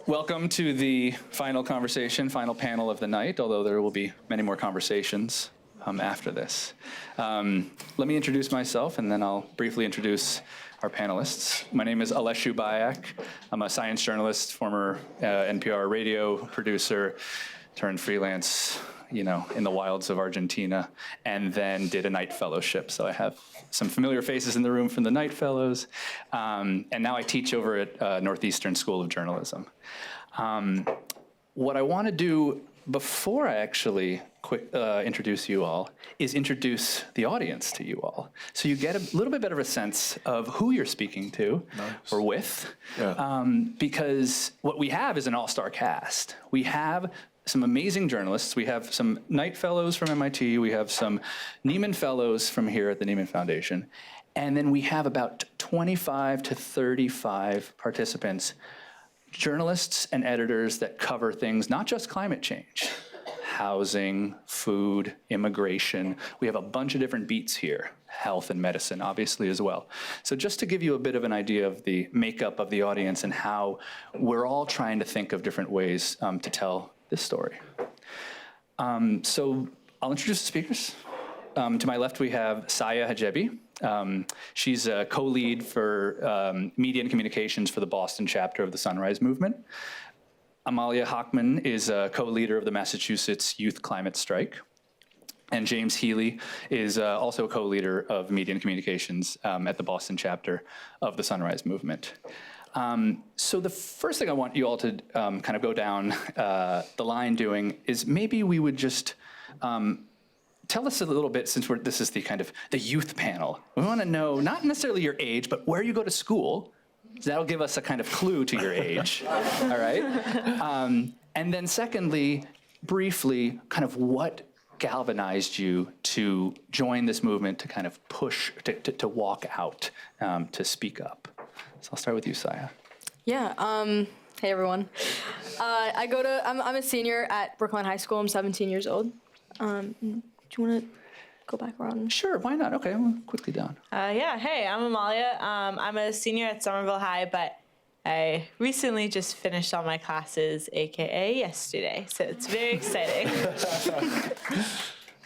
welcome to the final conversation, final panel of the night, although there will be many more conversations after this. Let me introduce myself, and then I'll briefly introduce our panelists. My name is Aleszu Bajak. I'm a science journalist, former NPR radio producer, turned freelance, in the wilds of Argentina, and then did a Knight Fellowship. So I have some familiar faces in the room from the Knight Fellows, and now I teach over at Northeastern School of Journalism. What I want to do before I actually introduce you all is introduce the audience to you all. So you get a little bit better of a sense of who you're speaking to or with, because what we have is an all-star cast. We have some amazing journalists. We have some Knight Fellows from MIT. We have some Nieman Fellows from here at the Nieman Foundation. And then we have about 25 to 35 participants, journalists and editors that cover things, not just climate change, housing, food, immigration. We have a bunch of different beats here, health and medicine, obviously, as well. So just to give you a bit of an idea of the makeup of the audience and how we're all trying to think of different ways to tell this story. So I'll introduce the speakers. To my left, we have Saya Hajebi. She's a co-lead for media and communications for the Boston chapter of the Sunrise Movement. Amalia Hochman is a co-leader of the Massachusetts Youth Climate Strike. And James Healy is also a co-leader of media and communications at the Boston chapter of the Sunrise Movement. So the first thing I want you all to kind of go down the line doing is maybe we would just tell us a little bit, since this is the kind of the youth panel. We want to know not necessarily your age, but where you go to school. So that'll give us a kind of clue to your age, all right? And then secondly, briefly, kind of what galvanized you to join this movement, to kind of push, to walk out, to speak up. So I'll start with you, Saya. Yeah, hey everyone. I'm a senior at Brookline High School. I'm 17 years old. Do you want to go back around? Sure, why not? Okay, we'll quickly down. Yeah, hey, I'm Amalia. I'm a senior at Somerville High, but I recently just finished all my classes, AKA yesterday, so it's very exciting.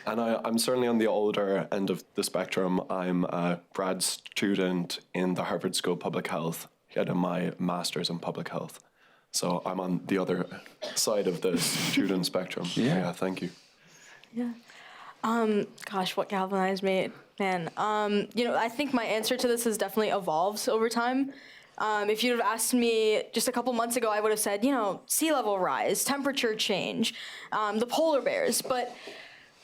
And I'm certainly on the older end of the spectrum. I'm a grad student in the Harvard School of Public Health, getting my master's in public health. So I'm on the other side of the student spectrum. Yeah, thank you. Yeah. Gosh, what galvanized me, man. I think my answer to this has definitely evolved over time. If you'd have asked me just a couple months ago, I would have said, sea level rise, temperature change, the polar bears, but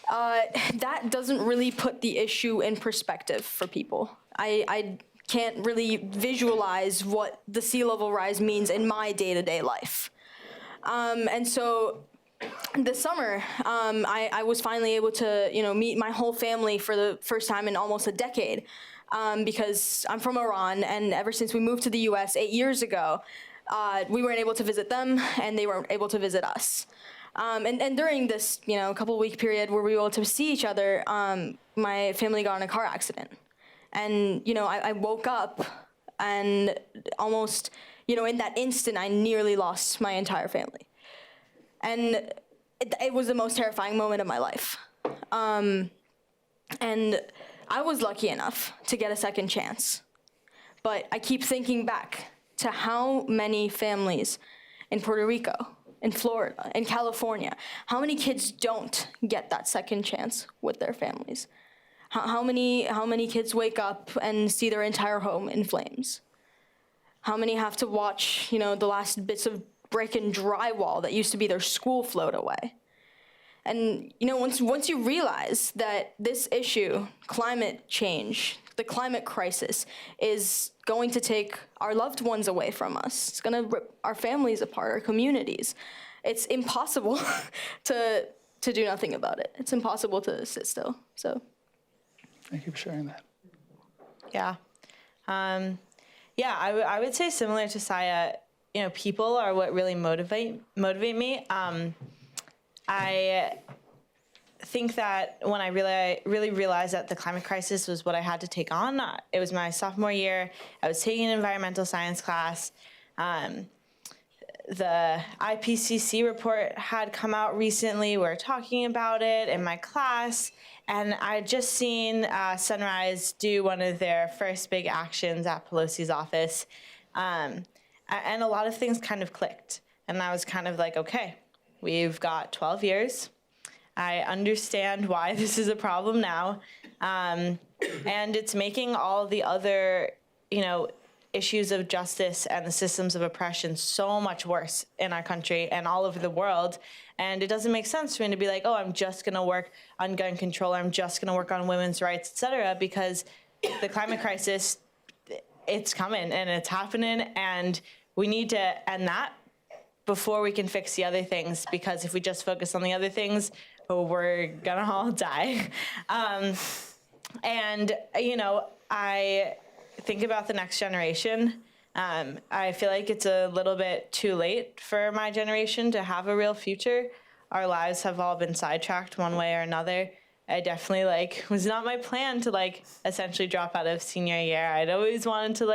that doesn't really put the issue in perspective for people. I can't really visualize what the sea level rise means in my day-to-day life. And so this summer, I was finally able to, meet my whole family for the first time in almost a decade, because I'm from Iran, and ever since we moved to the US 8 years ago, we weren't able to visit them, and they weren't able to visit us. And during this, couple-week period where we were able to see each other, my family got in a car accident. And, I woke up, and almost, in that instant, I nearly lost my entire family. And it was the most terrifying moment of my life. And I was lucky enough to get a second chance. But I keep thinking back to how many families in Puerto Rico, in Florida, in California, how many kids don't get that second chance with their families? How many kids wake up and see their entire home in flames? How many have to watch, the last bits of brick and drywall that used to be their school float away? And once you realize that this issue, climate change, the climate crisis, is going to take our loved ones away from us, it's going to rip our families apart, our communities, it's impossible to do nothing about it. It's impossible to sit still. So, thank you for sharing that. Yeah. I would say similar to Saya, people are what really motivate me. I think that when I really realized that the climate crisis was what I had to take on, it was my sophomore year. I was taking an environmental science class. the IPCC report had come out recently. We were talking about it in my class, and I had just seen Sunrise do one of their first big actions at Pelosi's office, and a lot of things kind of clicked. And I was kind of like, okay, we've got 12 years. I understand why this is a problem now, and it's making all the other, issues of justice and the systems of oppression so much worse in our country and all over the world. And it doesn't make sense for me to be like, oh, I'm just going to work on gun control, or I'm just going to work on women's rights, et cetera, because the climate crisis, it's coming and it's happening, and we need to end that before we can fix the other things, because if we just focus on the other things, we're going to all die. I think about the next generation. I feel like it's a little bit too late for my generation to have a real future. Our lives have all been sidetracked one way or another. I definitely was not my plan to essentially drop out of senior year. I'd always wanted to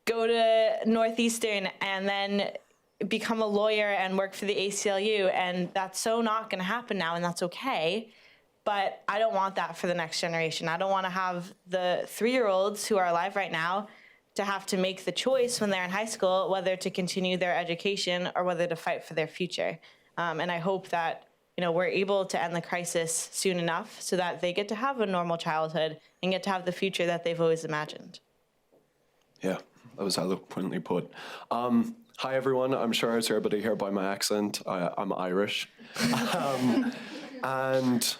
go to Northeastern and then become a lawyer and work for the ACLU, and that's so not going to happen now, and that's okay. But I don't want that for the next generation. I don't want to have the 3-year-olds who are alive right now to have to make the choice when they're in high school whether to continue their education or whether to fight for their future. And I hope that we're able to end the crisis soon enough so that they get to have a normal childhood and get to have the future that they've always imagined. Yeah, that was eloquently put. Hi, everyone. I'm sure it's able to hear by my accent. I'm Irish. And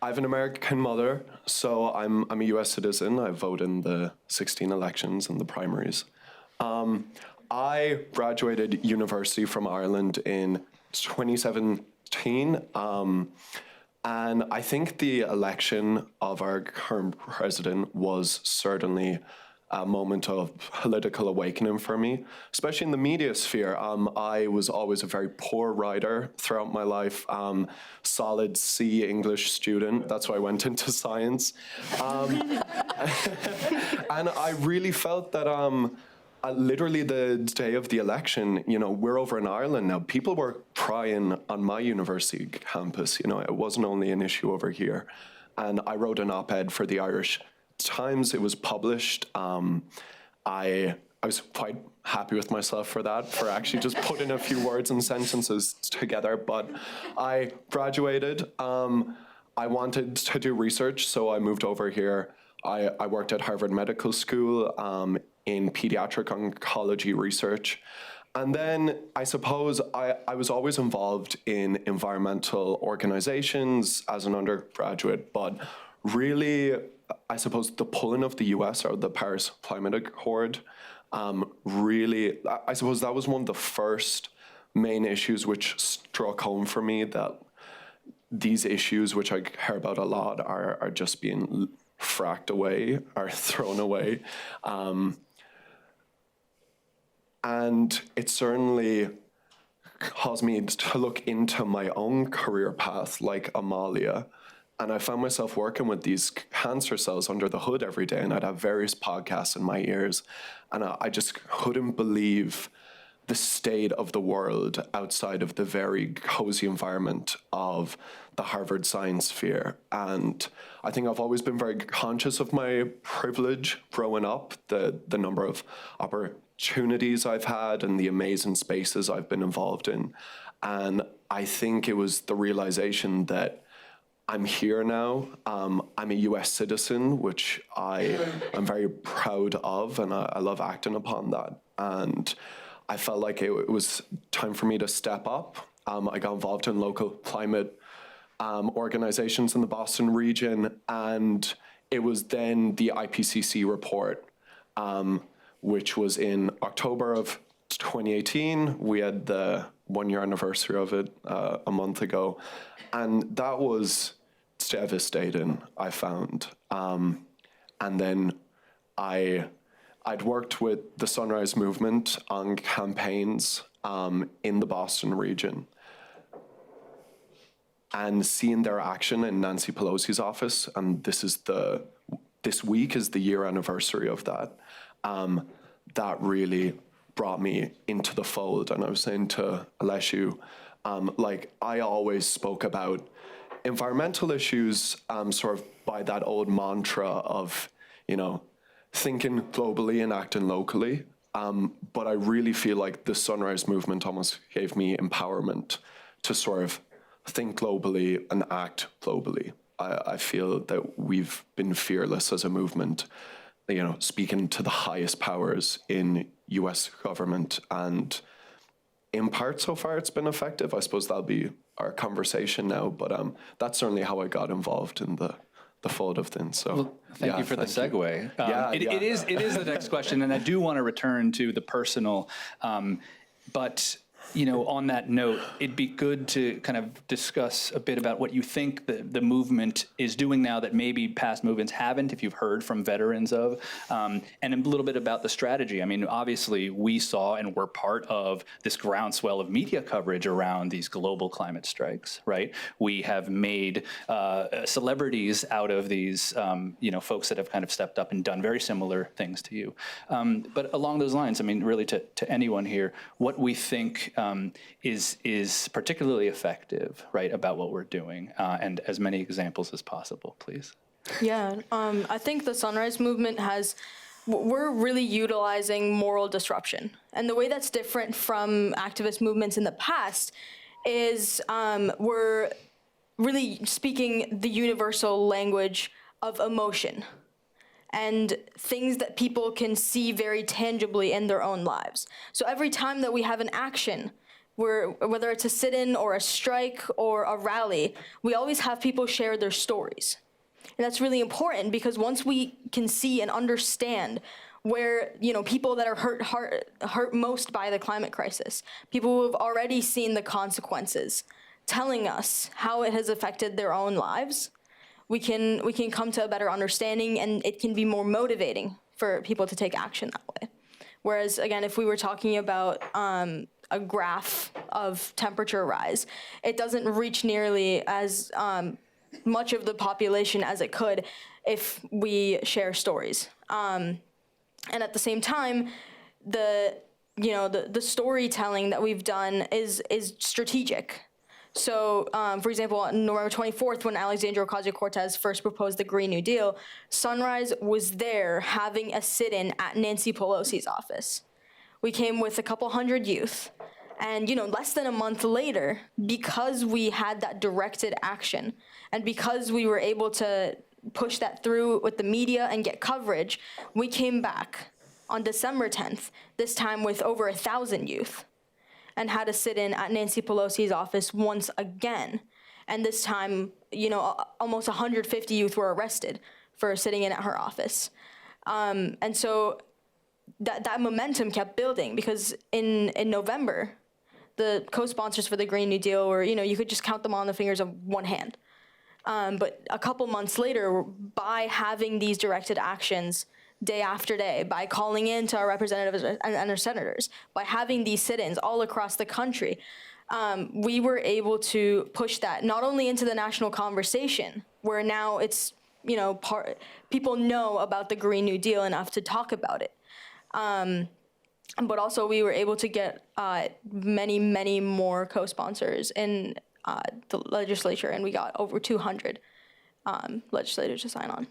I have an American mother, so I'm a U.S. citizen. I vote in the 16 elections and the primaries. I graduated university from Ireland in 2017, and I think the election of our current president was certainly a moment of political awakening for me, especially in the media sphere. I was always a very poor writer throughout my life, solid C English student. That's why I went into science. And I really felt that literally the day of the election, we're over in Ireland now. People were crying on my university campus. It wasn't only an issue over here. And I wrote an op-ed for the Irish Times. It was published. I was quite happy with myself for that, for actually just putting a few words and sentences together. But I graduated. I wanted to do research, so I moved over here. I worked at Harvard Medical School in pediatric oncology research. And then I suppose I was always involved in environmental organizations as an undergraduate, but really, I suppose the pulling of the US or the Paris Climate Accord, really, I suppose that was one of the first main issues which struck home for me, that these issues, which I hear about a lot, are just being fracked away, are thrown away. And it certainly caused me to look into my own career path, like Amalia. And I found myself working with these cancer cells under the hood every day, and I'd have various podcasts in my ears. And I just couldn't believe the state of the world outside of the very cozy environment of the Harvard science sphere. And I think I've always been very conscious of my privilege growing up, the number of opportunities I've had and the amazing spaces I've been involved in. And I think it was the realization that I'm here now. I'm a US citizen, which I am very proud of, and I love acting upon that. And I felt like it was time for me to step up. I got involved in local climate organizations in the Boston region, and it was then the IPCC report, which was in October of 2018. We had the 1-year anniversary of it a month ago, and that was devastating, I found. And then I'd worked with the Sunrise Movement on campaigns in the Boston region, and seeing their action in Nancy Pelosi's office, and this week is the year anniversary of that. That really brought me into the fold. And I was saying to Aleszu, like I always spoke about environmental issues sort of by that old mantra of, you know, thinking globally and acting locally. But I really feel like the Sunrise Movement almost gave me empowerment to sort of think globally and act globally. I feel that we've been fearless as a movement, you know, speaking to the highest powers in US government, and in part so far it's been effective. I suppose that'll be our conversation now, but that's certainly how I got involved in the fold of things. So well, thank you for the segue. It is the next question, and I do want to return to the personal, but you know, on that note, it'd be good to kind of discuss a bit about what you think the movement is doing now that maybe past movements haven't, if you've heard from veterans of, and a little bit about the strategy. I mean, obviously, we saw and were part of this groundswell of media coverage around these global climate strikes, right? We have made celebrities out of these, you know, folks that have kind of stepped up and done very similar things to you. But along those lines, I mean, really to anyone here, what we think is particularly effective, right, about what we're doing, and as many examples as possible, please. Yeah, I think the Sunrise Movement we're really utilizing moral disruption. And the way that's different from activist movements in the past is we're really speaking the universal language of emotion and things that people can see very tangibly in their own lives. So every time that we have an action, whether it's a sit-in or a strike or a rally, we always have people share their stories. And that's really important because once we can see and understand where, you know, people that are hurt most by the climate crisis, people who have already seen the consequences, telling us how it has affected their own lives, we can come to a better understanding, and it can be more motivating for people to take action that way. Whereas, again, if we were talking about a graph of temperature rise, it doesn't reach nearly as much of the population as it could if we share stories. And at the same time, the storytelling that we've done is strategic. So, for example, on November 24th, when Alexandria Ocasio-Cortez first proposed the Green New Deal, Sunrise was there having a sit-in at Nancy Pelosi's office. We came with a couple hundred youth. And, you know, less than a month later, because we had that directed action, and because we were able to push that through with the media and get coverage, we came back on December 10th, this time with over 1,000 youth, and had to sit in at Nancy Pelosi's office once again. And this time, you know, almost 150 youth were arrested for sitting in at her office. And so that momentum kept building because in November, the co-sponsors for the Green New Deal were, you know, you could just count them on the fingers of one hand. But a couple months later, by having these directed actions day after day, by calling in to our representatives and our senators, by having these sit-ins all across the country, we were able to push that not only into the national conversation, where now it's, you know, people know about the Green New Deal enough to talk about it, but also we were able to get many, many more co-sponsors in the legislature, and we got over 200 legislators to sign on.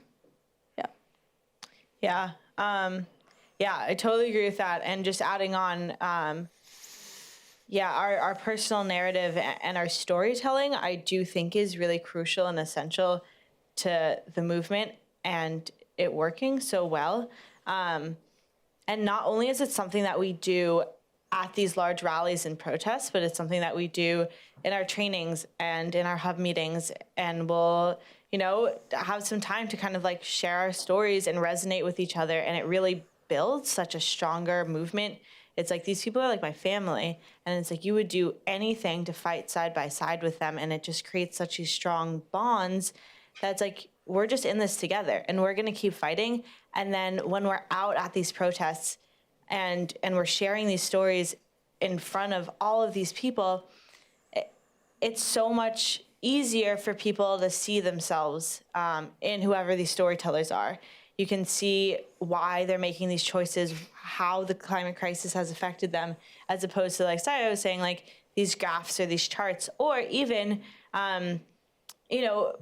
Yeah, I totally agree with that. And just adding on, our personal narrative and our storytelling, I do think is really crucial and essential to the movement and it working so well. And not only is it something that we do at these large rallies and protests, but it's something that we do in our trainings and in our hub meetings, and we'll, you know, have some time to kind of like share our stories and resonate with each other. And it really builds such a stronger movement. It's like, these people are like my family. And it's like, you would do anything to fight side by side with them. And it just creates such these strong bonds that's like, we're just in this together and we're going to keep fighting. And then when we're out at these protests and we're sharing these stories in front of all of these people, it's so much easier for people to see themselves in whoever these storytellers are. You can see why they're making these choices, how the climate crisis has affected them, as opposed to, like Saya was saying, like these graphs or these charts, or even,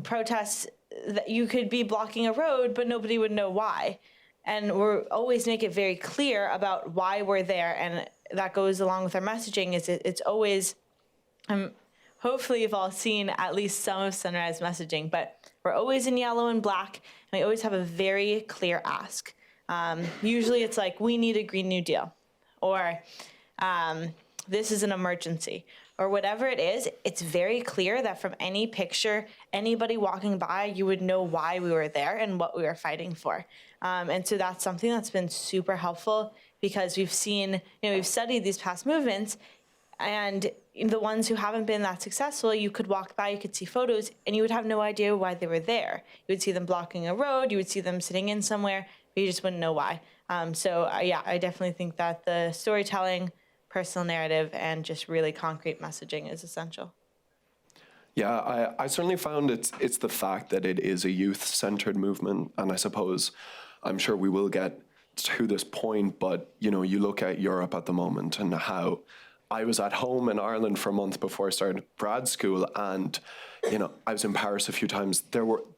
protests that you could be blocking a road, but nobody would know why. And we're always make it very clear about why we're there. And that goes along with our messaging is it's always, hopefully you've all seen at least some of Sunrise messaging, but we're always in yellow and black, and we always have a very clear ask. Usually it's like, we need a Green New Deal, or this is an emergency, or whatever it is. It's very clear that from any picture, anybody walking by, you would know why we were there and what we were fighting for. And so that's something that's been super helpful, because we've seen, we've studied these past movements, and the ones who haven't been that successful, you could walk by, you could see photos, and you would have no idea why they were there. You would see them blocking a road, you would see them sitting in somewhere, but you just wouldn't know why. I definitely think that the storytelling, personal narrative, and just really concrete messaging is essential. Yeah, I certainly found it's the fact that it is a youth-centered movement, and I suppose, I'm sure we will get to this point, but you look at Europe at the moment and how I was at home in Ireland for a month before I started grad school, and I was in Paris a few times.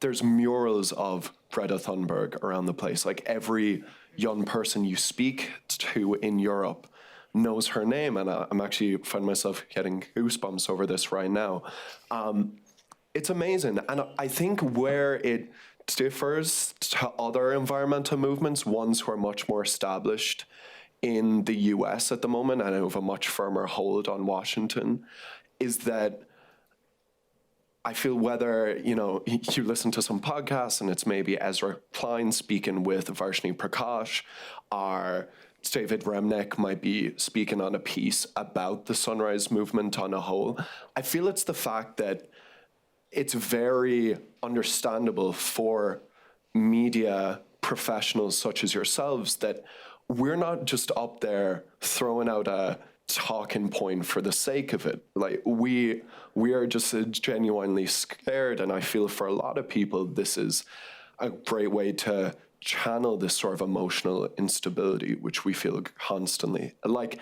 There's murals of Greta Thunberg around the place. Like every young person you speak to in Europe knows her name, and I'm actually find myself getting goosebumps over this right now. It's amazing, and I think where it differs to other environmental movements, ones who are much more established in the US at the moment and have a much firmer hold on Washington, is that I feel whether, you listen to some podcasts and it's maybe Ezra Klein speaking with Varshini Prakash, or David Remnick might be speaking on a piece about the Sunrise Movement on a whole. I feel it's the fact that it's very understandable for media professionals such as yourselves that we're not just up there throwing out a talking point for the sake of it. Like we are just genuinely scared, and I feel for a lot of people this is a great way to channel this sort of emotional instability which we feel constantly. Like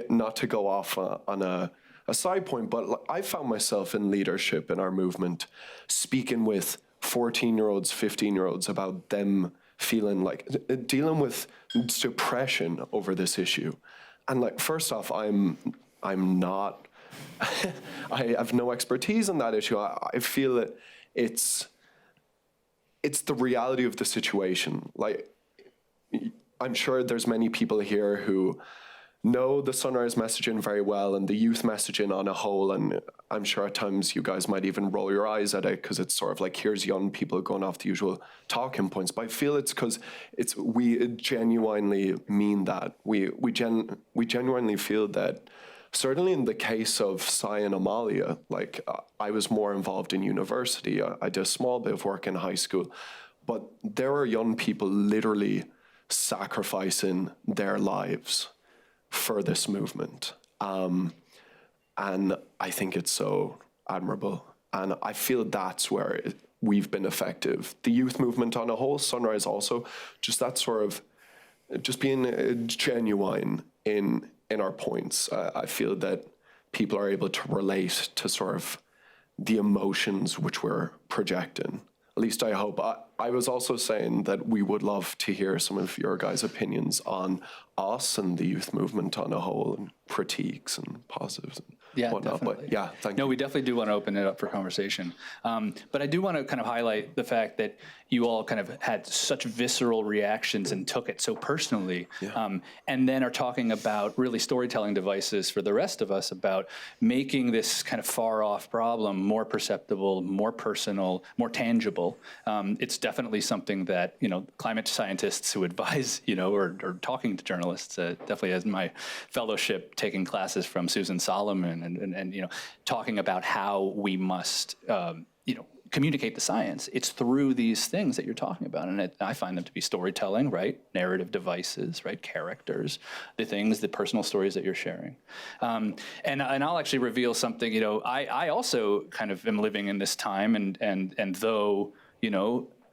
not to go off on a side point, but I found myself in leadership in our movement speaking with 14-year-olds, 15-year-olds about them feeling like dealing with depression over this issue. And like, first off, I'm not, I have no expertise in that issue. I feel that it's the reality of the situation. Like, I'm sure there's many people here who know the Sunrise messaging very well and the youth messaging on a whole, and I'm sure at times you guys might even roll your eyes at it because it's sort of like, here's young people going off the usual talking points. But I feel it's because we genuinely mean that. We genuinely feel that, certainly in the case of Saya and Amalia, like I was more involved in university. I did a small bit of work in high school, but there are young people literally sacrificing their lives for this movement. And I think it's so admirable. And I feel that's where we've been effective. The youth movement on a whole, Sunrise also, just that sort of, just being genuine in our points. I feel that people are able to relate to sort of the emotions which we're projecting. At least I hope. I was also saying that we would love to hear some of your guys' opinions on us and the youth movement on a whole, and critiques and positives and whatnot. Definitely. But yeah, thank you. No, we definitely do want to open it up for conversation. But I do want to kind of highlight the fact that you all kind of had such visceral reactions and took it so personally, and then are talking about really storytelling devices for the rest of us about making this kind of far off problem more perceptible, more personal, more tangible. It's definitely something that, climate scientists who advise, or talking to journalists, definitely as my fellowship taking classes from Susan Solomon and talking about how we must, communicate the science. It's through these things that you're talking about. And I find them to be storytelling, right? Narrative devices, right? Characters, the personal stories that you're sharing. And I'll actually reveal something, I also kind of am living in this time and though,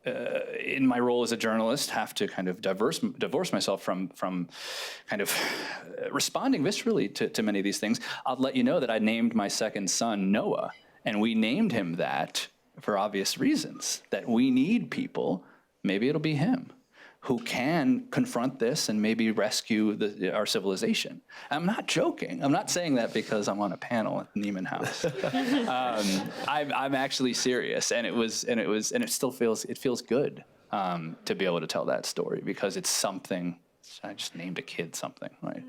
in my role as a journalist, have to kind of divorce myself from kind of responding viscerally to many of these things. I'll let you know that I named my second son Noah, and we named him that for obvious reasons, that we need people, maybe it'll be him, who can confront this and maybe rescue our civilization. I'm not joking. I'm not saying that because I'm on a panel at Nieman House. I'm actually serious, and it still feels good to be able to tell that story, because it's something. I just named a kid something, right?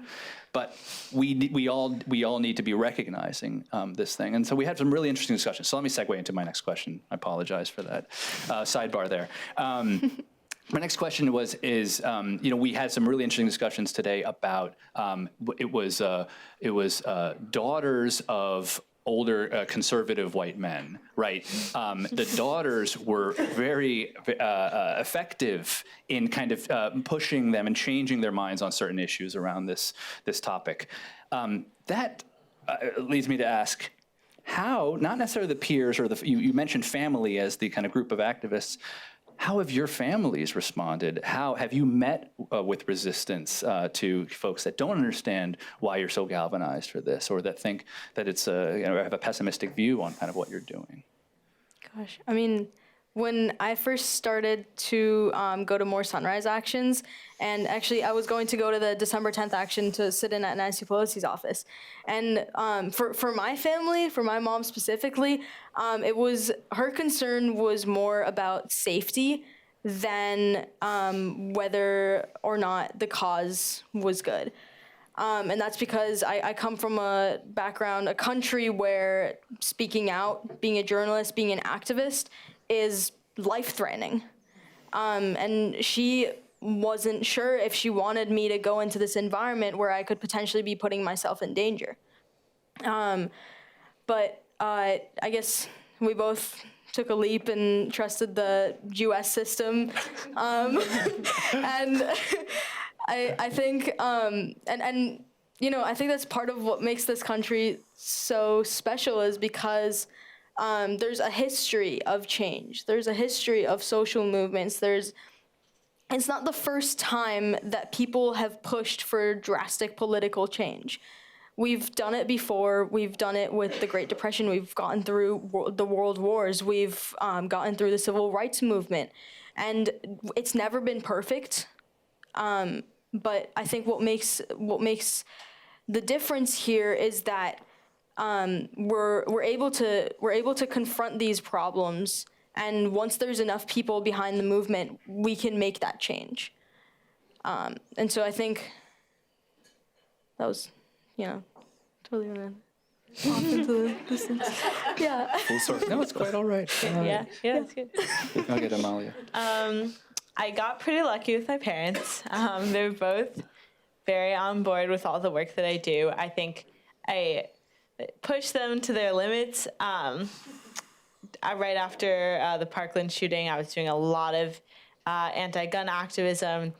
But we all need to be recognizing this thing, and so we had some really interesting discussions. So let me segue into my next question. I apologize for that sidebar there. My next question is we had some really interesting discussions today about it was daughters of older conservative white men, right? The daughters were very effective in kind of pushing them and changing their minds on certain issues around this topic. That leads me to ask, how, not necessarily the peers or you mentioned family as the kind of group of activists, how have your families responded? How have you met with resistance to folks that don't understand why you're so galvanized for this, or that think that it's have a pessimistic view on kind of what you're doing? Gosh, I mean, when I first started to go to more Sunrise actions, and actually I was going to go to the December 10th action to sit in at Nancy Pelosi's office. And for my family, for my mom specifically, her concern was more about safety than whether or not the cause was good. And that's because I come from a country where speaking out, being a journalist, being an activist is life-threatening. And she wasn't sure if she wanted me to go into this environment where I could potentially be putting myself in danger. But I guess we both took a leap and trusted the U.S. system. And I think, I think that's part of what makes this country so special, is because there's a history of change. There's a history of social movements. It's not the first time that people have pushed for drastic political change. We've done it before. We've done it with the Great Depression. We've gotten through the World Wars. We've gotten through the Civil Rights Movement. And it's never been perfect. But I think what makes the difference here is that we're able to confront these problems, and once there's enough people behind the movement, we can make that change. And so I think that was, totally went off into the distance. Yeah. Full circle. No, it's quite all right. Yeah, it's good. I'll get Amalia. I got pretty lucky with my parents. They're both very on board with all the work that I do. I think I push them to their limits. Right after the Parkland shooting, I was doing a lot of anti-gun activism.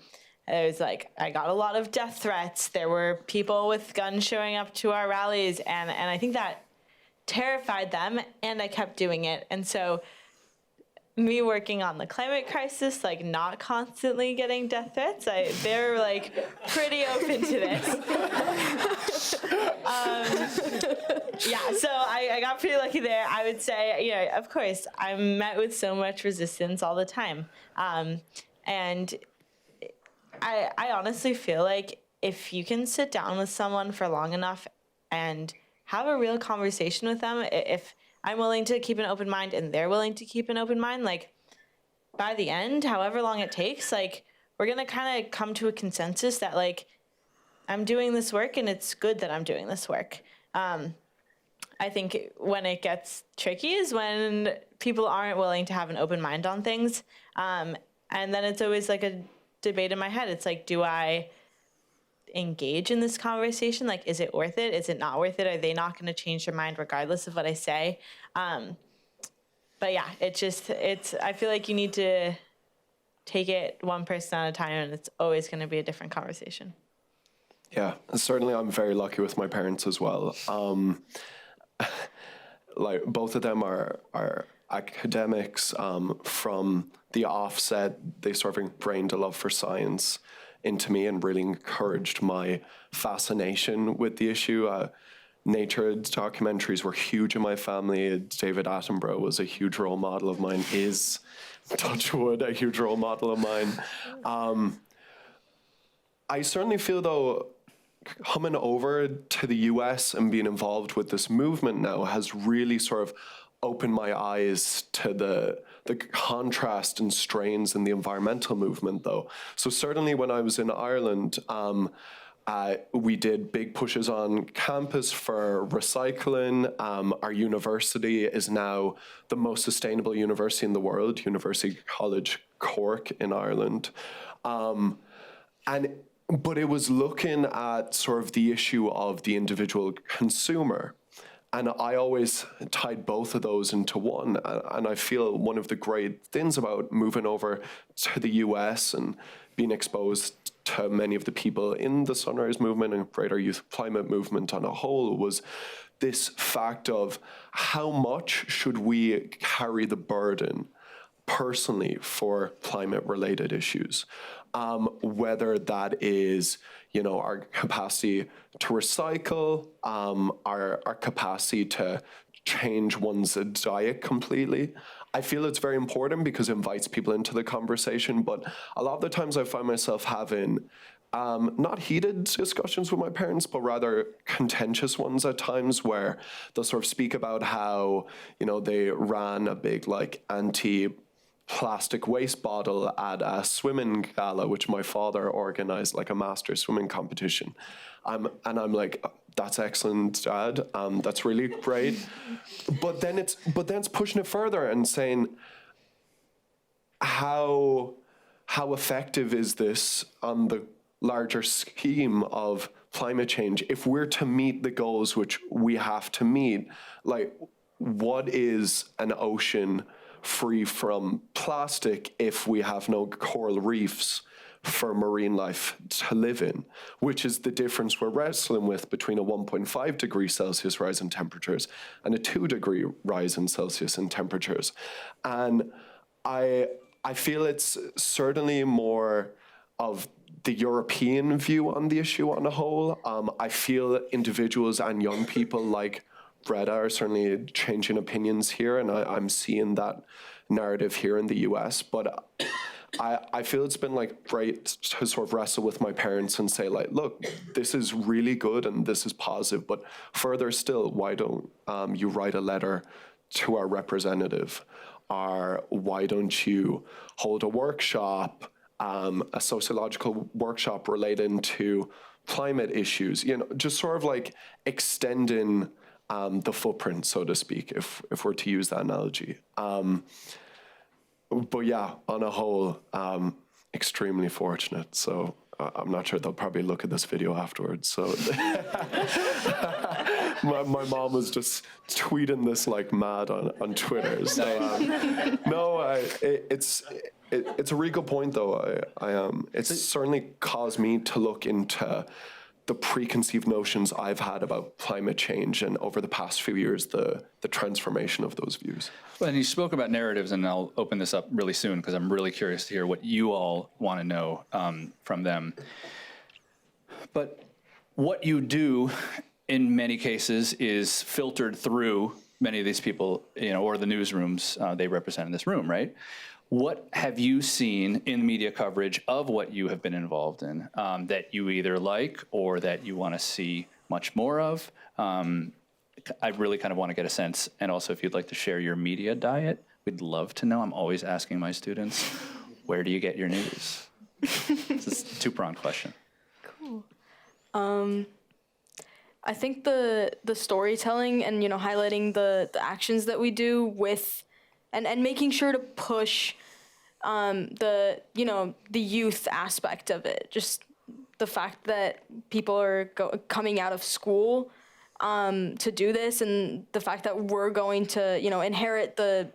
I got a lot of death threats. There were people with guns showing up to our rallies, and I think that terrified them, and I kept doing it. And so me working on the climate crisis, not constantly getting death threats, they're pretty open to this. So I got pretty lucky there. I would say, of course, I'm met with so much resistance all the time. And I honestly feel like if you can sit down with someone for long enough and have a real conversation with them, if I'm willing to keep an open mind and they're willing to keep an open mind, by the end, however long it takes, we're going to kind of come to a consensus that, I'm doing this work and it's good that I'm doing this work. I think when it gets tricky is when people aren't willing to have an open mind on things. And then it's always a debate in my head. It's do I engage in this conversation? Is it worth it? Is it not worth it? Are they not going to change their mind regardless of what I say? But yeah, I feel like you need to take it one person at a time, and it's always going to be a different conversation. Yeah, certainly I'm very lucky with my parents as well. Both of them are academics from the offset, they sort of ingrained a love for science into me and really encouraged my fascination with the issue. Nature documentaries were huge in my family. David Attenborough was a huge role model of mine, is, touch wood, a huge role model of mine. I certainly feel, though, coming over to the US and being involved with this movement now has really sort of opened my eyes to the contrast and strains in the environmental movement, though. So certainly when I was in Ireland, we did big pushes on campus for recycling. Our university is now the most sustainable university in the world, University College Cork in Ireland. But it was looking at sort of the issue of the individual consumer. And I always tied both of those into one. And I feel one of the great things about moving over to the US and being exposed to many of the people in the Sunrise Movement and greater youth climate movement on a whole was this fact of how much should we carry the burden personally for climate-related issues, whether that is, our capacity to recycle, our capacity to change one's diet completely. I feel it's very important because it invites people into the conversation, but a lot of the times I find myself having not heated discussions with my parents, but rather contentious ones at times where they'll sort of speak about how, they ran a big anti-plastic waste bottle at a swimming gala, which my father organized, like a master swimming competition. And I'm like, that's excellent, Dad. That's really great. But then it's pushing it further and saying, how effective is this on the larger scheme of climate change? If we're to meet the goals which we have to meet, what is an ocean free from plastic if we have no coral reefs for marine life to live in, which is the difference we're wrestling with between a 1.5 degrees Celsius rise in temperatures and a 2 degree rise in Celsius in temperatures. And I feel it's certainly more of the European view on the issue on a whole. I feel individuals and young people like Greta are certainly changing opinions here, and I'm seeing that narrative here in the US, but I feel it's been great to sort of wrestle with my parents and say look, this is really good and this is positive, but further still, why don't you write a letter to our representative? Or why don't you hold a workshop, a sociological workshop relating to climate issues? Just sort of extending the footprint, so to speak, if we're to use that analogy. But yeah, on a whole, extremely fortunate. So I'm not sure they'll probably look at this video afterwards. So my mom was just tweeting this mad on Twitter. So it's a really good point, though. It's certainly caused me to look into the preconceived notions I've had about climate change, and over the past few years, the transformation of those views. Well, and you spoke about narratives, and I'll open this up really soon because I'm really curious to hear what you all want to know from them. But what you do in many cases is filtered through many of these people, or the newsrooms they represent in this room, right? What have you seen in media coverage of what you have been involved in that you either like or that you want to see much more of? I really kind of want to get a sense, and also if you'd like to share your media diet, we'd love to know. I'm always asking my students, where do you get your news? It's a two-pronged question. Cool. I think the storytelling and highlighting the actions that we do with, and making sure to push the youth aspect of it. Just the fact that people are coming out of school to do this, and the fact that we're going to inherit the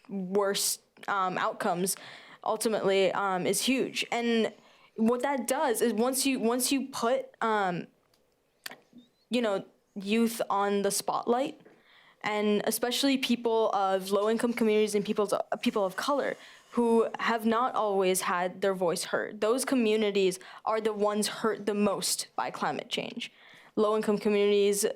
worst outcomes ultimately is huge. And what that does is once you put youth on the spotlight, and especially people of low-income communities and people of color who have not always had their voice heard. Those communities are the ones hurt the most by climate change. Low-income communities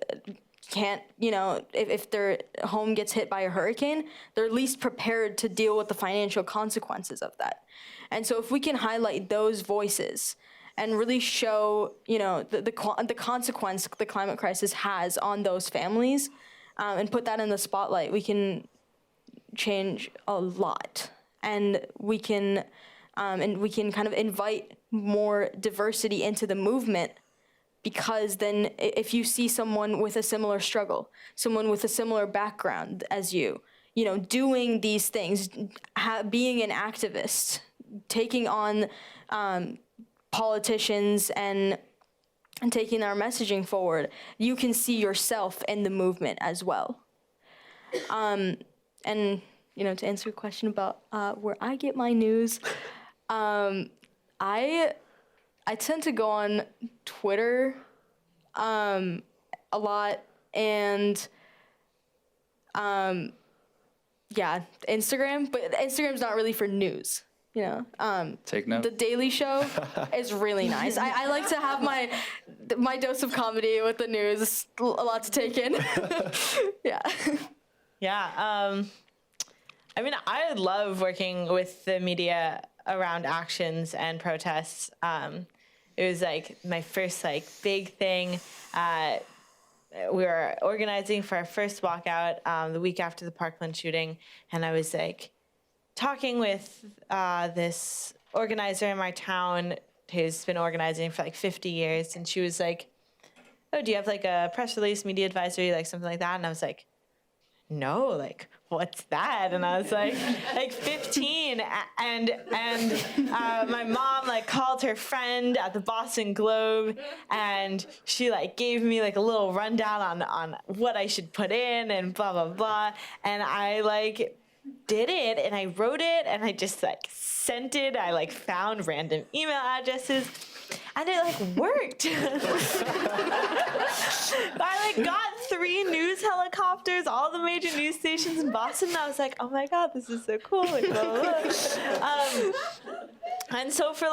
can't, if their home gets hit by a hurricane, they're least prepared to deal with the financial consequences of that. And so if we can highlight those voices and really show, the consequence the climate crisis has on those families, and put that in the spotlight, we can change a lot. And we can kind of invite more diversity into the movement, because then if you see someone with a similar struggle, someone with a similar background as you, doing these things, being an activist, taking on politicians and taking our messaging forward, you can see yourself in the movement as well. And to answer your question about where I get my news, I tend to go on Twitter a lot, and Instagram, but Instagram's not really for news. Take note. The Daily Show is really nice. I like to have my dose of comedy with the news. It's a lot to take in. Yeah. Yeah. I mean, I love working with the media around actions and protests. It was like my first big thing. We were organizing for our first walkout the week after the Parkland shooting, and I was talking with this organizer in my town who's been organizing for 50 years, and she was like, "Oh, do you have a press release, media advisory, something like that?" And I was like, "No, what's that?" And I was like 15, and my mom called her friend at the Boston Globe, and she gave me a little rundown on what I should put in and blah blah blah, and I did it, and I wrote it, and I just sent it. I found random email addresses, and it worked. I got 3 news helicopters, all the major news stations in Boston, and I was like, oh my god, this is so cool. Blah, blah, blah. And so for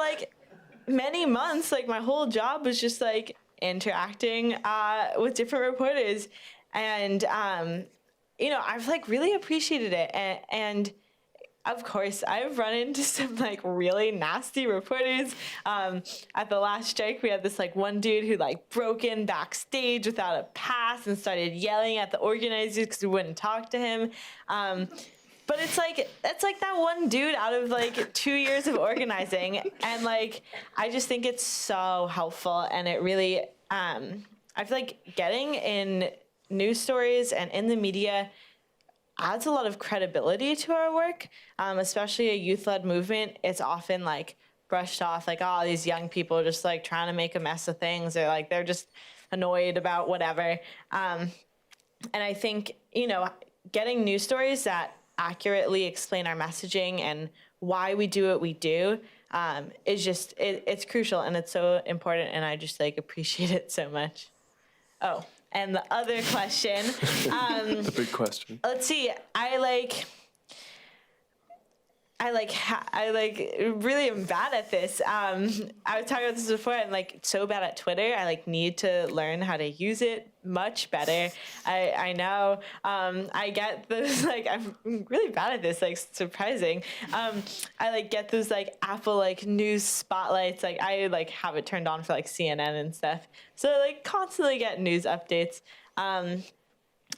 many months, my whole job was just interacting with different reporters, and I've really appreciated it, and of course, I've run into some really nasty reporters. At the last strike, we had this one dude who broke in backstage without a pass and started yelling at the organizers because we wouldn't talk to him. But it's that one dude out of 2 years of organizing, and I just think it's so helpful, and it really I feel getting in news stories and in the media adds a lot of credibility to our work, especially a youth-led movement. It's often brushed off oh, these young people are just trying to make a mess of things, or they're just annoyed about whatever. And I think, getting news stories that accurately explain our messaging and why we do what we do is just, it's crucial, and it's so important, and I just appreciate it so much. Oh. And the other question, the big question. Let's see. I really am bad at this. I was talking about this before. I'm so bad at Twitter. I need to learn how to use it much better. I know. I get those I'm really bad at this. Surprising. I get those Apple news spotlights. I have it turned on for CNN and stuff. So constantly get news updates. And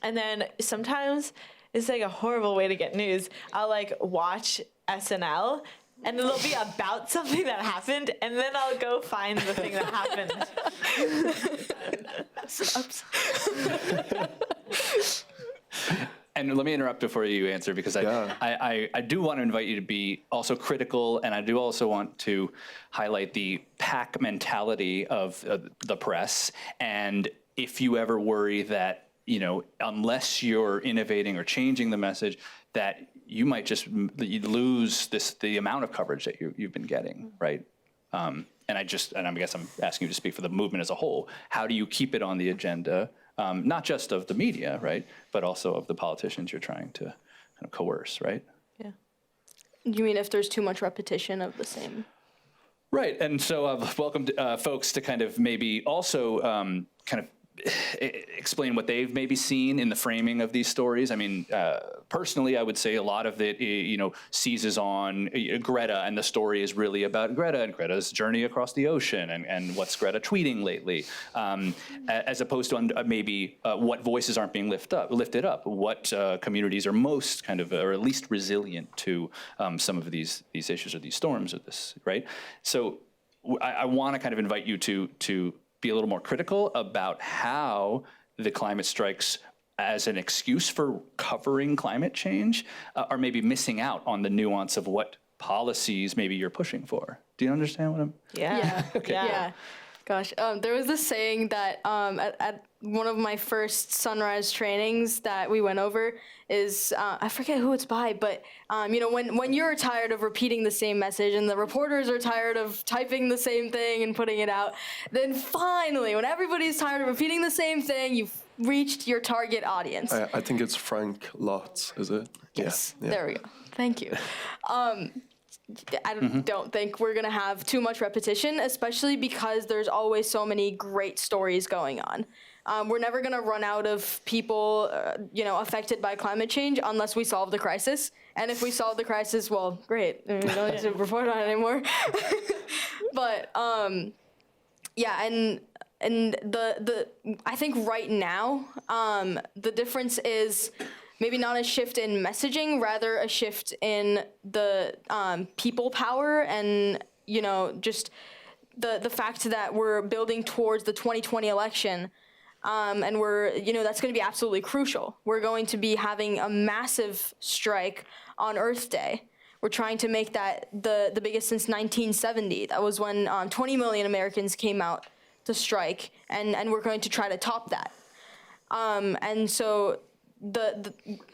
then sometimes it's a horrible way to get news. I'll watch SNL, and it'll be about something that happened, and then I'll go find the thing that happened. And let me interrupt before you answer, because I do want to invite you to be also critical, and I do also want to highlight the pack mentality of the press. And if you ever worry that, unless you're innovating or changing the message, that you might just lose the amount of coverage that you've been getting, right? And I guess I'm asking you to speak for the movement as a whole. How do you keep it on the agenda not just of the media, right, but also of the politicians you're trying to kind of coerce, right? Yeah. You mean if there's too much repetition of the same? Right, and so I've welcomed folks to kind of maybe also kind of explain what they've maybe seen in the framing of these stories. I mean, personally, I would say a lot of it, seizes on Greta, and the story is really about Greta and Greta's journey across the ocean and what's Greta tweeting lately, as opposed to maybe what voices aren't being lifted up, what communities are most kind of, or at least resilient to some of these issues or these storms or this, right? So I want to kind of invite you to be a little more critical about how the climate strikes as an excuse for covering climate change are maybe missing out on the nuance of what policies maybe you're pushing for. Do you understand what I'm? Yeah. Okay. Yeah. Gosh, there was this saying that at one of my first sunrise trainings that we went over is, I forget who it's by, but when you're tired of repeating the same message and the reporters are tired of typing the same thing and putting it out, then finally, when everybody's tired of repeating the same thing, you've reached your target audience. I think it's Frank Lotz, is it? Yes, Yeah. there we go. Thank you. I don't think we're going to have too much repetition, especially because there's always so many great stories going on. We're never going to run out of people, affected by climate change unless we solve the crisis. And if we solve the crisis, well, great. We don't need to report on it anymore. But and I think right now, the difference is maybe not a shift in messaging, rather a shift in the people power and, just the fact that we're building towards the 2020 election. And we're, that's going to be absolutely crucial. We're going to be having a massive strike on Earth Day. We're trying to make that the biggest since 1970. That was when 20 million Americans came out to strike, and we're going to try to top that. And so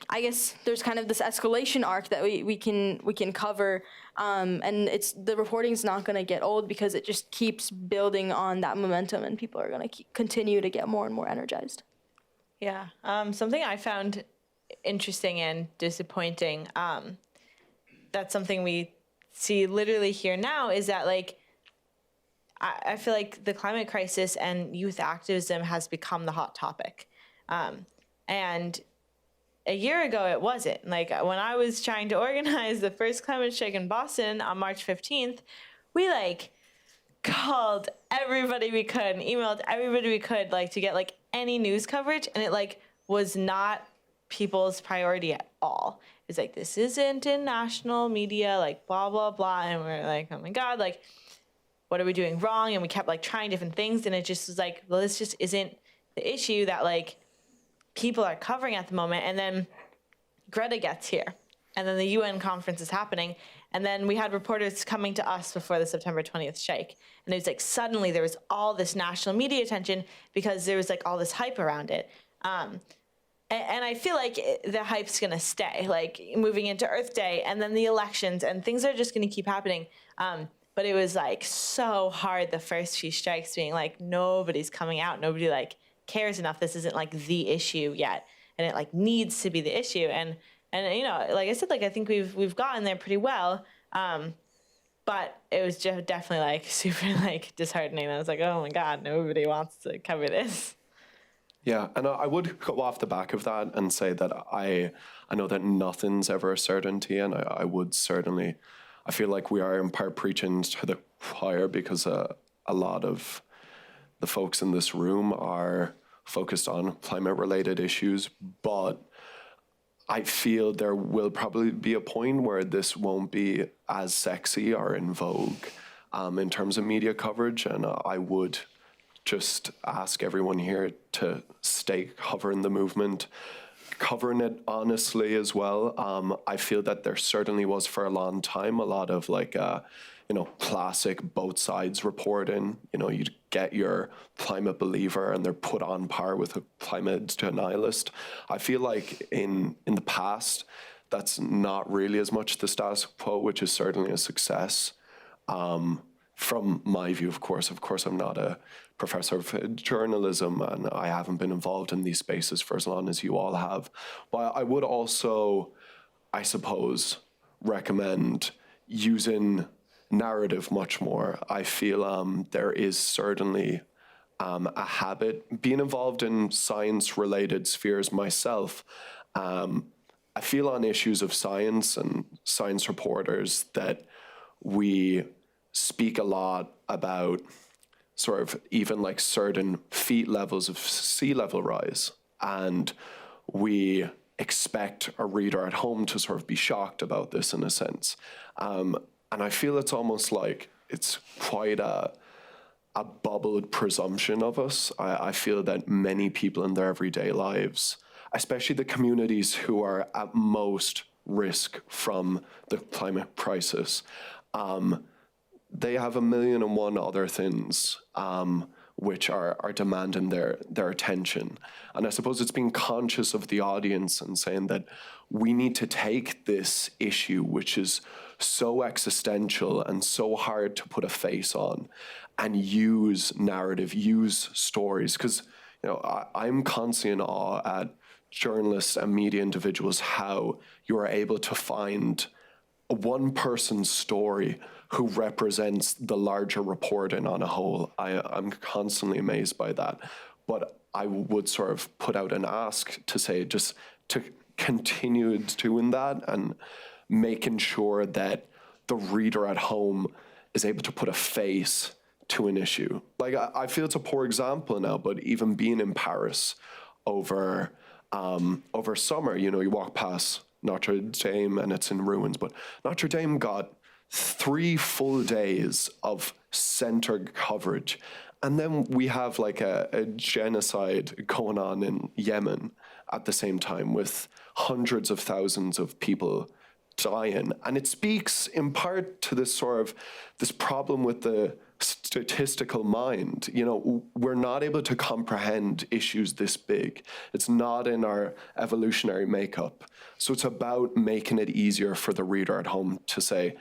I guess there's kind of this escalation arc that we can cover, and the reporting's not going to get old because it just keeps building on that momentum, and people are going to continue to get more and more energized. Yeah. Something I found interesting and disappointing, that's something we see literally here now, is that I feel like the climate crisis and youth activism has become the hot topic. And a year ago, it wasn't. When I was trying to organize the first climate strike in Boston on March 15th, we called everybody we could and emailed everybody we could to get any news coverage, and it was not people's priority at all. It's this isn't in national media, blah blah blah, and we're oh my god, what are we doing wrong? And we kept trying different things, and it just was well, this just isn't the issue that people are covering at the moment. And then Greta gets here, and then the UN conference is happening, and then we had reporters coming to us before the September 20th strike, and it was suddenly there was all this national media attention because there was all this hype around it. And I feel the hype's gonna stay, moving into Earth Day and then the elections, and things are just gonna keep happening. But it was so hard the first few strikes being nobody's coming out, nobody cares enough. This isn't the issue yet, and it needs to be the issue. And I said, I think we've gotten there pretty well. But it was just definitely super disheartening. I was oh my god, nobody wants to cover this. Yeah, and I would go off the back of that and say that I know that nothing's ever a certainty, and I would certainly, I feel we are in part preaching to the choir because a lot of the folks in this room are focused on climate-related issues, but I feel there will probably be a point where this won't be as sexy or in vogue in terms of media coverage, and I would just ask everyone here to stay covering the movement, covering it honestly as well. I feel that there certainly was for a long time a lot of classic both sides reporting. You'd get your climate believer and they're put on par with a climate denialist. I feel in the past, that's not really as much the status quo, which is certainly a success. from my view, of course, I'm not a professor of journalism, and I haven't been involved in these spaces for as long as you all have. But I would also, I suppose, recommend using narrative much more. I feel there is certainly a habit, being involved in science-related spheres myself, I feel on issues of science and science reporters that we speak a lot about sort of even like certain feet levels of sea level rise. And we expect a reader at home to sort of be shocked about this in a sense. And I feel it's almost like it's quite a bubbled presumption of us. I feel that many people in their everyday lives, especially the communities who are at most risk from the climate crisis, they have 1,000,001 other things which are demanding their attention. And I suppose it's being conscious of the audience and saying that we need to take this issue, which is so existential and so hard to put a face on, and use narrative, use stories. Because I'm constantly in awe at journalists and media individuals, how you are able to find one person's story who represents the larger reporting on a whole. I'm constantly amazed by that. But I would sort of put out an ask to say just to continue doing that and making sure that the reader at home is able to put a face to an issue. Like, I feel it's a poor example now, but even being in Paris over summer, you walk past Notre Dame and it's in ruins, but Notre Dame got 3 full days of center coverage. And then we have like a genocide going on in Yemen at the same time, with hundreds of thousands of people dying. And it speaks in part to this problem with the statistical mind. We're not able to comprehend issues this big. It's not in our evolutionary makeup. So it's about making it easier for the reader at home to say,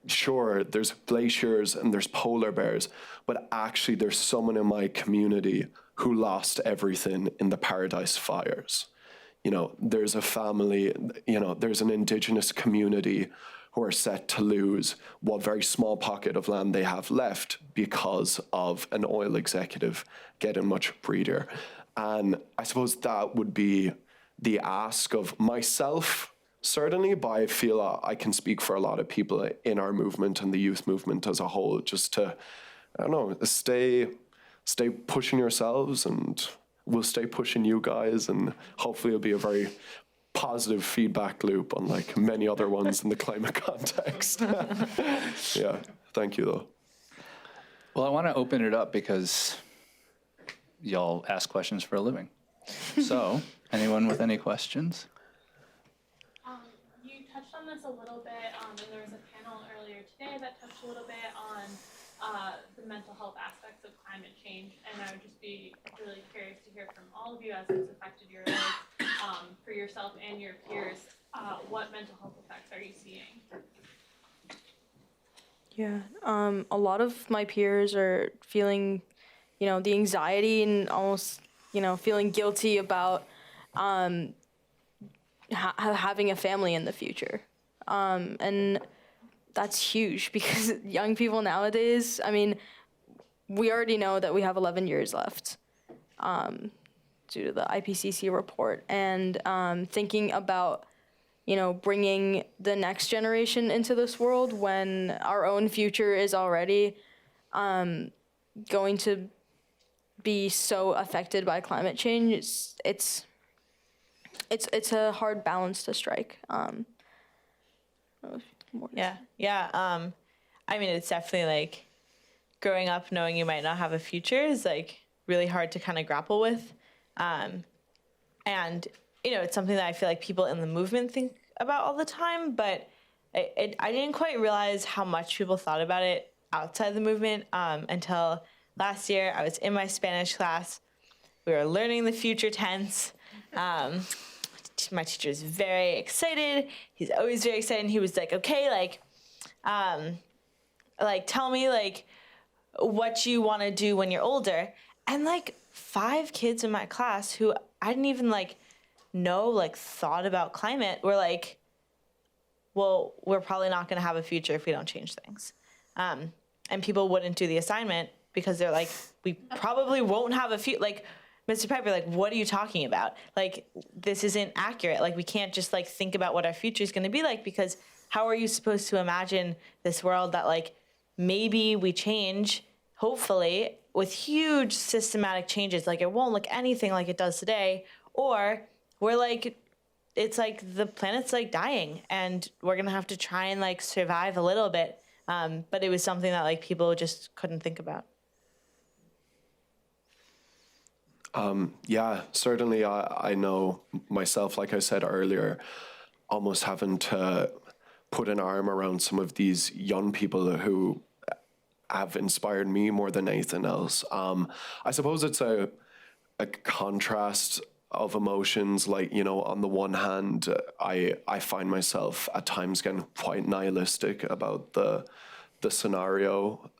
sure, there's glaciers and there's polar bears, but actually there's someone in my community who lost everything in the Paradise fires. There's a family, there's an indigenous community who are set to lose what very small pocket of land they have left because of an oil executive getting much greedier. And I suppose that would be the ask of myself, certainly, but I feel I can speak for a lot of people in our movement and the youth movement as a whole, just to, stay pushing yourselves, and we'll stay pushing you guys, and hopefully it'll be a very positive feedback loop, unlike many other ones in the climate context. Yeah, thank you though. Well, I want to open it up because y'all ask questions for a living. So, anyone with any questions? You touched on this a little bit, and there was a panel earlier today that touched a little bit on the mental health aspects of climate change, and I would just be really curious to hear from all of you as it's affected your life, for yourself and your peers, what mental health effects are you seeing? Yeah, a lot of my peers are feeling, the anxiety and almost, feeling guilty about having a family in the future. And that's huge because young people nowadays, we already know that we have 11 years left due to the IPCC report. And thinking about, bringing the next generation into this world when our own future is already going to be so affected by climate change, it's a hard balance to strike. Yeah. It's definitely like growing up knowing you might not have a future is like really hard to kind of grapple with. And, it's something that I feel like people in the movement think about all the time, but I didn't quite realize how much people thought about it outside the movement until last year. I was in my Spanish class. We were learning the future tense. My teacher is very excited. He's always very excited. And he was like, okay, like, tell me like what you want to do when you're older. And like 5 kids in my class who I didn't even like know, like thought about climate were like, well, we're probably not going to have a future if we don't change things. And people wouldn't do the assignment because they're like, we probably won't have a future. Like, Mr. Piper, like, what are you talking about? Like, this isn't accurate. Like, we can't just like think about what our future is going to be like, because how are you supposed to imagine this world that like maybe we change, hopefully, with huge systematic changes? Like, it won't look anything like it does today, or we're like, it's like the planet's like dying and we're going to have to try and like survive a little bit. But it was something that like people just couldn't think about. Yeah, certainly I know myself, like I said earlier, almost having to put an arm around some of these young people who have inspired me more than anything else. I suppose it's a contrast of emotions. Like, you know, on the one hand, I find myself at times getting quite nihilistic about the scenario,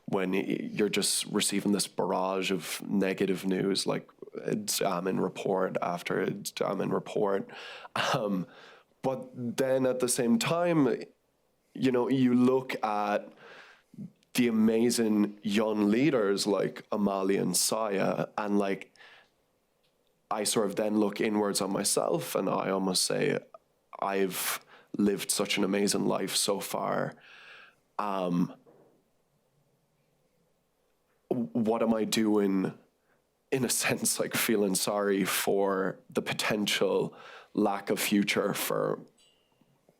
when you're just receiving this barrage of negative news, like examine report after examine report. But then at the same time, you know, you look at the amazing young leaders like Amalia and Saya, and like, I sort of then look inwards on myself and I almost say, I've lived such an amazing life so far. What am I doing, in a sense, like feeling sorry for the potential lack of future for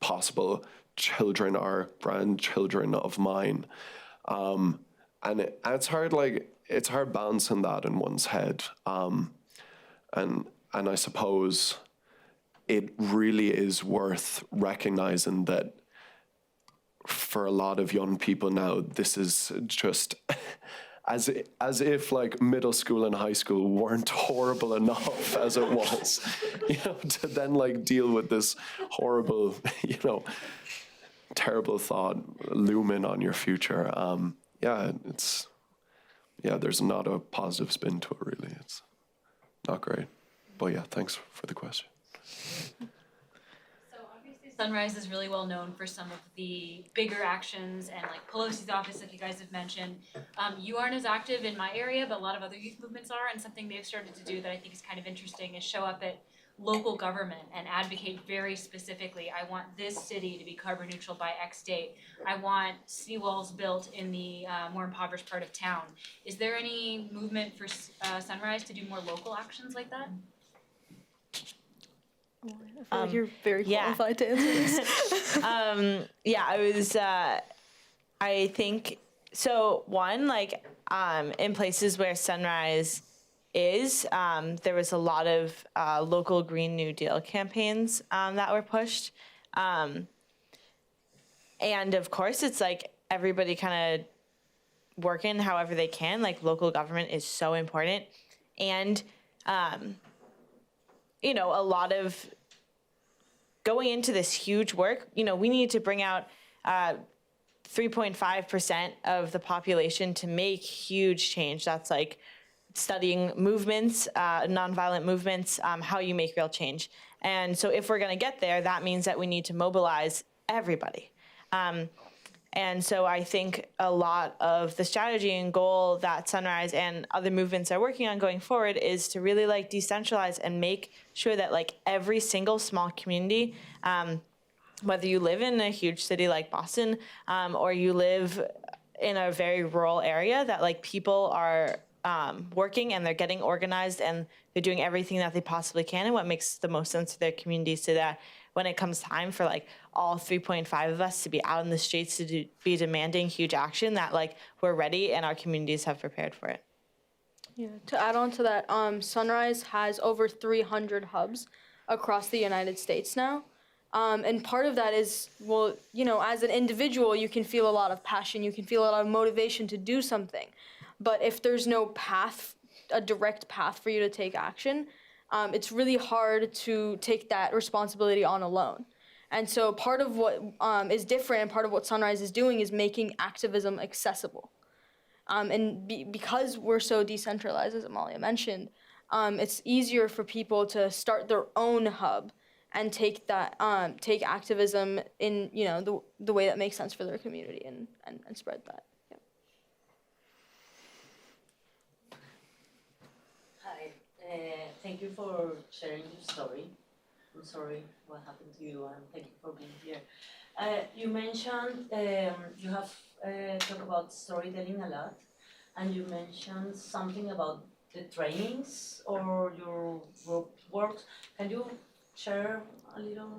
possible children or grandchildren of mine? And it's hard, like, it's hard balancing that in one's head. And I suppose it really is worth recognizing that for a lot of young people now, this is just as if like middle school and high school weren't horrible enough as it was, you know, to then like deal with this horrible, you know, terrible thought looming on your future. There's not a positive spin to it, really. It's not great. But yeah, thanks for the question. So obviously Sunrise is really well known for some of the bigger actions and like Pelosi's office, like you guys have mentioned. You aren't as active in my area, but a lot of other youth movements are, and something they've started to do that I think is kind of interesting is show up at local government and advocate very specifically. I want this city to be carbon neutral by X date. I want seawalls built in the more impoverished part of town. Is there any movement for Sunrise to do more local actions like that? I feel like you're very qualified to answer this. I think, so one, like, in places where Sunrise is, there was a lot of local Green New Deal campaigns that were pushed. And of course, it's like everybody kind of working however they can. Like, local government is so important. And, you know, a lot of going into this huge work, you know, we need to bring out 3.5% of the population to make huge change. That's like studying movements, nonviolent movements, how you make real change. And so if we're going to get there, that means that we need to mobilize everybody. And so I think a lot of the strategy and goal that Sunrise and other movements are working on going forward is to really like decentralize and make sure that like every single small community, whether you live in a huge city like Boston, or you live in a very rural area, that like people are working and they're getting organized and they're doing everything that they possibly can and what makes the most sense to their communities, so that when it comes time for like all 3.5 of us to be out in the streets to be demanding huge action, that like we're ready and our communities have prepared for it. Yeah. To add on to that, Sunrise has over 300 hubs across the United States now. And part of that is, well, you know, as an individual, you can feel a lot of passion, you can feel a lot of motivation to do something. But if there's no path, a direct path for you to take action, it's really hard to take that responsibility on alone. And so part of what is different and part of what Sunrise is doing is making activism accessible. Because we're so decentralized, as Amalia mentioned, it's easier for people to start their own hub and take activism in the way that makes sense for their community and spread that. Yeah. Hi, thank you for sharing your story. I'm sorry what happened to you, and thank you for being here. You mentioned you have talked about storytelling a lot, and you mentioned something about the trainings or your group works. Can you share a little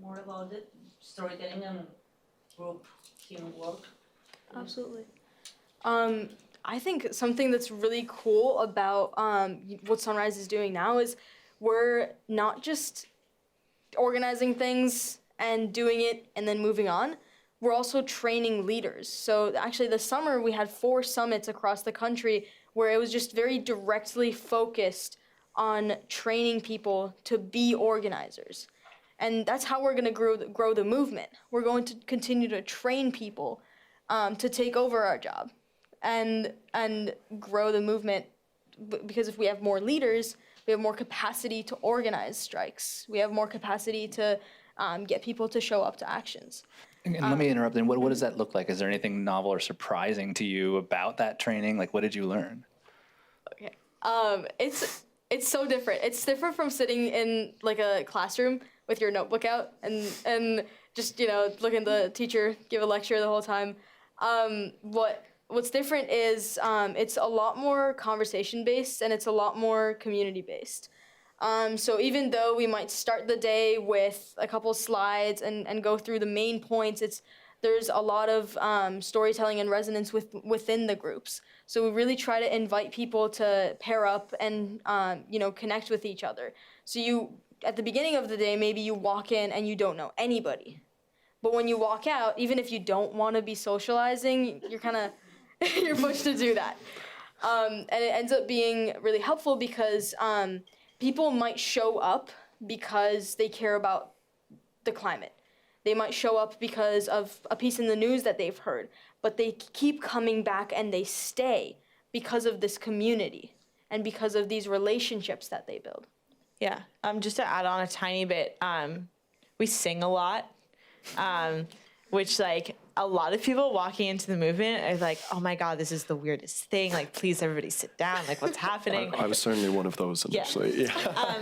more about it, storytelling and group teamwork? Absolutely. I think something that's really cool about what Sunrise is doing now is we're not just organizing things and doing it and then moving on. We're also training leaders. So actually this summer we had 4 summits across the country where it was just very directly focused on training people to be organizers. And that's how we're going to grow the movement. We're going to continue to train people to take over our job and grow the movement, because if we have more leaders, we have more capacity to organize strikes. We have more capacity to get people to show up to actions. And let me interrupt then. What does that look like? Is there anything novel or surprising to you about that training? Like, what did you learn? Okay. It's so different. It's different from sitting in like a classroom with your notebook out and just looking at the teacher give a lecture the whole time. What's different is it's a lot more conversation based and it's a lot more community based. So even though we might start the day with a couple slides and go through the main points, there's a lot of storytelling and resonance within the groups. So we really try to invite people to pair up and connect with each other. So at the beginning of the day, maybe you walk in and you don't know anybody. But when you walk out, even if you don't want to be socializing, you're kind of you're pushed to do that. And it ends up being really helpful because people might show up because they care about the climate. They might show up because of a piece in the news that they've heard, but they keep coming back and they stay because of this community and because of these relationships that they build. Yeah, just to add on a tiny bit, we sing a lot, which like a lot of people walking into the movement are like, oh my God, this is the weirdest thing. Like, please everybody sit down. Like, what's happening? I was certainly one of those initially. Yeah.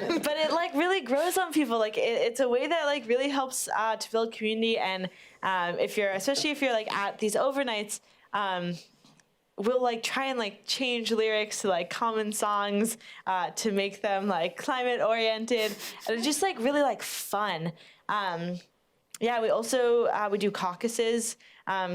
But it like really grows on people. Like it's a way that like really helps to build community. And especially if you're like at these overnights, we'll like try and like change lyrics to like common songs to make them like climate oriented. And it's just like really like fun. Yeah, we also we do caucuses.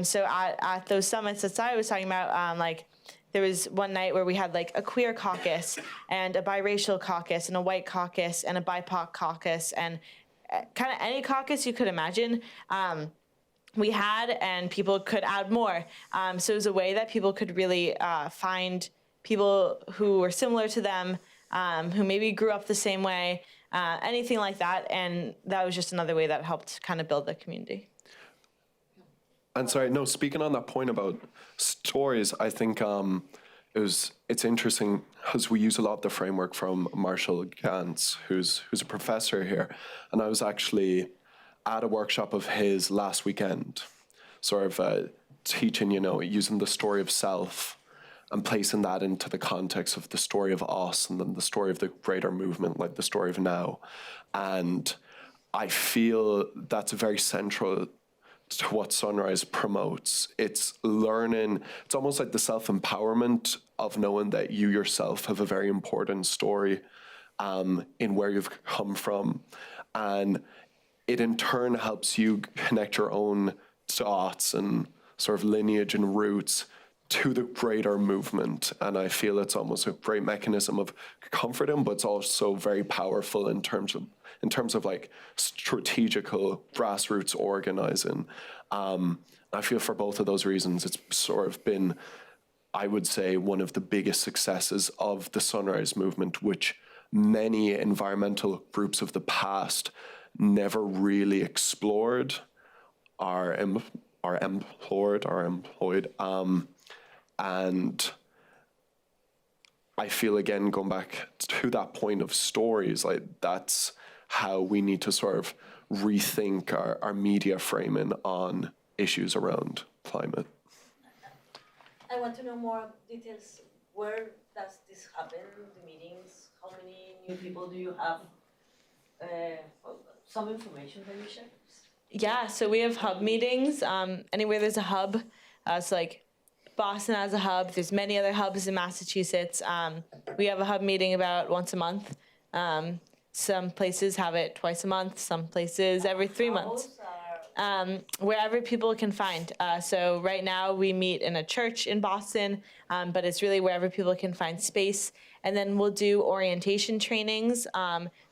So at those summits that I was talking about, like there was one night where we had like a queer caucus and a biracial caucus and a white caucus and a BIPOC caucus and kind of any caucus you could imagine. We had, and people could add more. So it was a way that people could really find people who were similar to them, who maybe grew up the same way, anything like that. And that was just another way that helped kind of build the community. And sorry, no, speaking on that point about stories, I think it's interesting because we use a lot of the framework from Marshall Gantz, who's a professor here. And I was actually at a workshop of his last weekend, sort of teaching, using the story of self and placing that into the context of the story of us and then the story of the greater movement, like the story of now. And I feel that's very central to what Sunrise promotes. It's learning, it's almost like the self-empowerment of knowing that you yourself have a very important story in where you've come from. And it in turn helps you connect your own dots and sort of lineage and roots to the greater movement. And I feel it's almost a great mechanism of comforting, but it's also very powerful in terms of like strategical grassroots organizing. I feel for both of those reasons, it's sort of been, I would say, one of the biggest successes of the Sunrise movement, which many environmental groups of the past never really explored are employed. And I feel, again, going back to that point of stories, like that's how we need to sort of rethink our media framing on issues around climate. I want to know more details. Where does this happen? The meetings? How many new people do you have? Some information can you share? Yeah, so we have hub meetings. Anywhere there's a hub, so like Boston has a hub. There's many other hubs in Massachusetts. We have a hub meeting about once a month. Some places have it twice a month. Some places every 3 months. Wherever people can find. So right now we meet in a church in Boston, but it's really wherever people can find space. And then we'll do orientation trainings.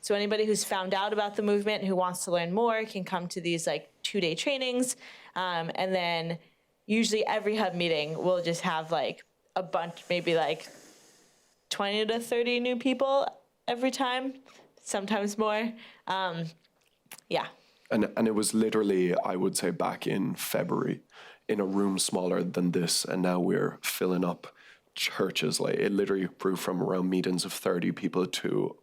So anybody who's found out about the movement, who wants to learn more, can come to these like 2-day trainings. And then usually every hub meeting we'll just have like a bunch, maybe like 20 to 30 new people every time, sometimes more. Yeah. And it was literally, I would say, back in February, in a room smaller than this, and now we're filling up churches. Like, it literally grew from around meetings of 30 people to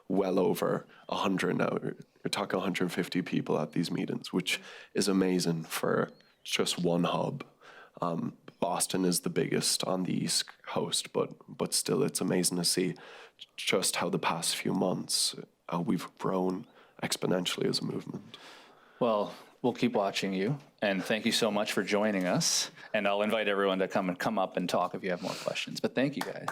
well over 100 now. You're talking 150 people at these meetings, which is amazing for just one hub. Boston is the biggest on the East Coast, but still, it's amazing to see just how the past few months we've grown exponentially as a movement. Well, we'll keep watching you, and thank you so much for joining us. And I'll invite everyone to come up and talk if you have more questions. But thank you, guys.